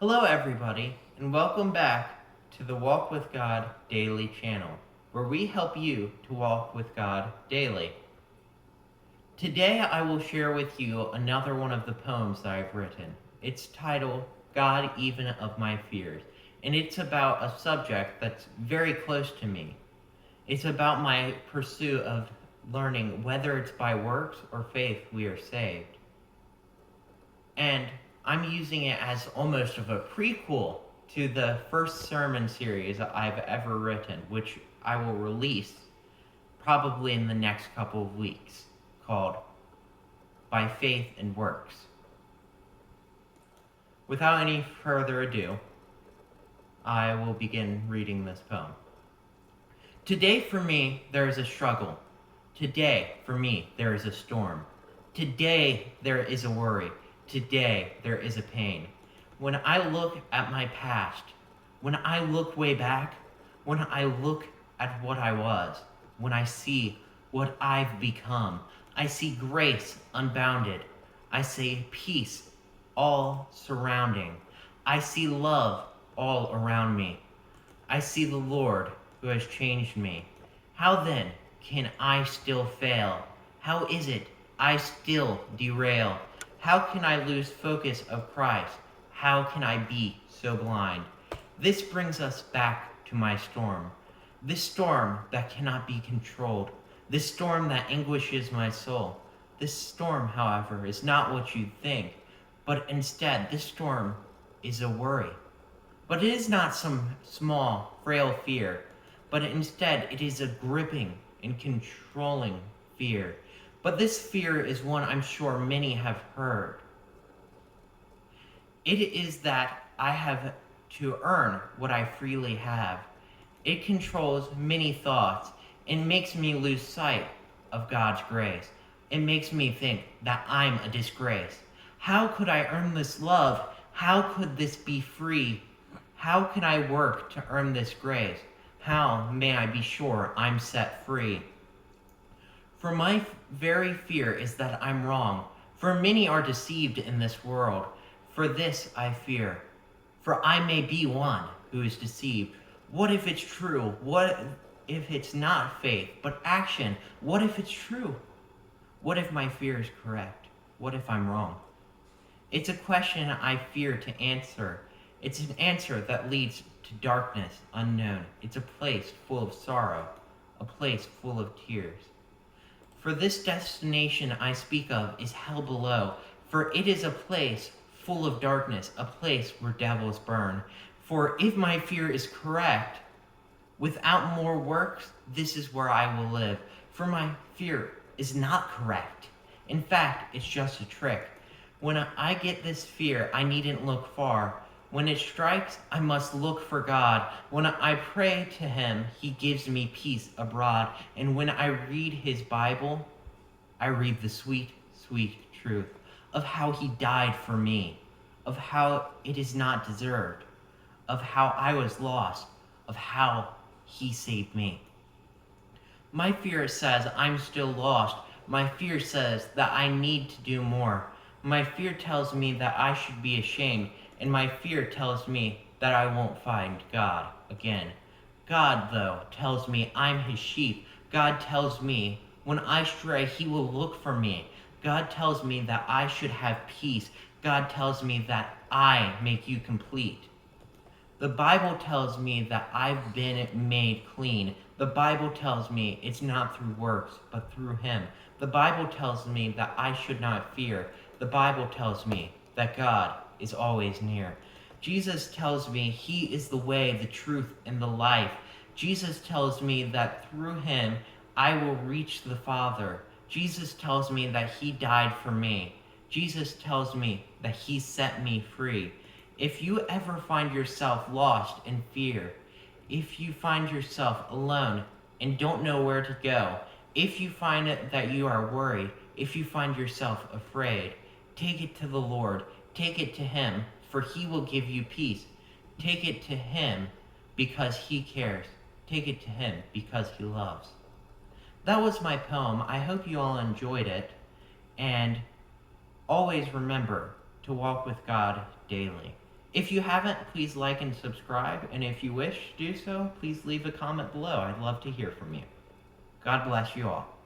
Hello, everybody, and welcome back to the Walk with God Daily channel, where we help you to walk with God daily. Today, I will share with you another one of the poems that I've written. It's titled, God Even of My Fears, and it's about a subject that's very close to me. It's about my pursuit of learning whether it's by works or faith we are saved. And I'm using it as almost of a prequel to the first sermon series I've ever written, which I will release probably in the next couple of weeks, called By Faith and Works. Without any further ado, I will begin reading this poem. Today for me, there is a struggle. Today for me, there is a storm. Today there is a worry. Today there is a pain. When I look at my past, when I look way back, when I look at what I was, when I see what I've become, I see grace unbounded. I see peace all surrounding. I see love all around me. I see the Lord who has changed me. How then can I still fail? How is it I still derail? How can I lose focus of Christ? How can I be so blind? This brings us back to my storm. This storm that cannot be controlled. This storm that anguishes my soul. This storm, however, is not what you think, but instead this storm is a worry. But it is not some small, frail fear, but instead it is a gripping and controlling fear. But this fear is one I'm sure many have heard. It is that I have to earn what I freely have. It controls many thoughts and makes me lose sight of God's grace. It makes me think that I'm a disgrace. How could I earn this love? How could this be free? How can I work to earn this grace? How may I be sure I'm set free? For my very fear is that I'm wrong, for many are deceived in this world. For this I fear, for I may be one who is deceived. What if it's true? What if it's not faith, but action? What if it's true? What if my fear is correct? What if I'm wrong? It's a question I fear to answer. It's an answer that leads to darkness unknown. It's a place full of sorrow, a place full of tears. For this destination I speak of is hell below, for it is a place full of darkness, a place where devils burn. For if my fear is correct, without more works, this is where I will live. For my fear is not correct. In fact, it's just a trick. When I get this fear, I needn't look far. When it strikes, I must look for God. When I pray to Him, He gives me peace abroad. And when I read His Bible, I read the sweet, sweet truth of how He died for me, of how it is not deserved, of how I was lost, of how He saved me. My fear says I'm still lost. My fear says that I need to do more. My fear tells me that I should be ashamed. And my fear tells me that I won't find God again. God, though, tells me I'm His sheep. God tells me when I stray, He will look for me. God tells me that I should have peace. God tells me that I make you complete. The Bible tells me that I've been made clean. The Bible tells me it's not through works, but through Him. The Bible tells me that I should not fear. The Bible tells me that God is always near. Jesus tells me He is the way, the truth, and the life. Jesus tells me that through Him I will reach the Father. Jesus tells me that He died for me. Jesus tells me that He set me free. If you ever find yourself lost in fear, if you find yourself alone and don't know where to go, if you find that you are worried, if you find yourself afraid, take it to the Lord. Take it to Him, for He will give you peace. Take it to Him because He cares. Take it to Him because He loves. That was my poem. I hope you all enjoyed it. And always remember to walk with God daily. If you haven't, please like and subscribe. And if you wish to do so, please leave a comment below. I'd love to hear from you. God bless you all.